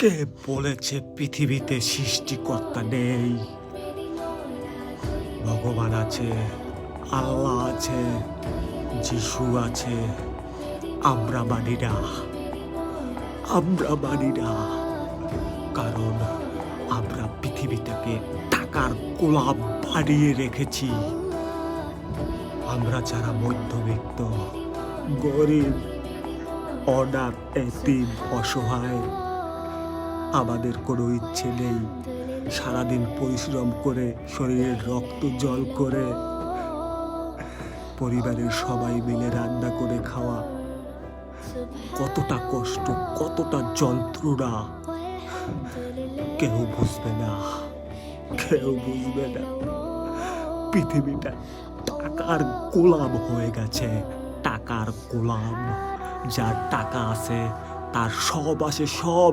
কে বলেছে পৃথিবীতে সৃষ্টিকর্তা নেই? ভগবান আছে, আল্লাহ আছে, যিশু আছে। আমরা মানি না, আমরা মানি না, কারণ আমরা পৃথিবীটাকে টাকার গোলাম বানিয়ে রেখেছি। আমরা যারা মধ্যবিত্ত, গরিব, অনাথ, এতিম, অসহায়, আমাদের কোনো ইচ্ছে নেই সারাদিন পরিশ্রম করে শরীরের রক্ত জল করে পরিবারের সবাই মিলে রান্না করে খাওয়া। কতটা কষ্ট, কতটা যন্ত্রণা কেউ বুঝবে না, কেউ বুঝবে না। পৃথিবীটা টাকার গোলাম হয়ে গেছে, টাকার গোলাম। যার টাকা আছে তার সব আছে, সব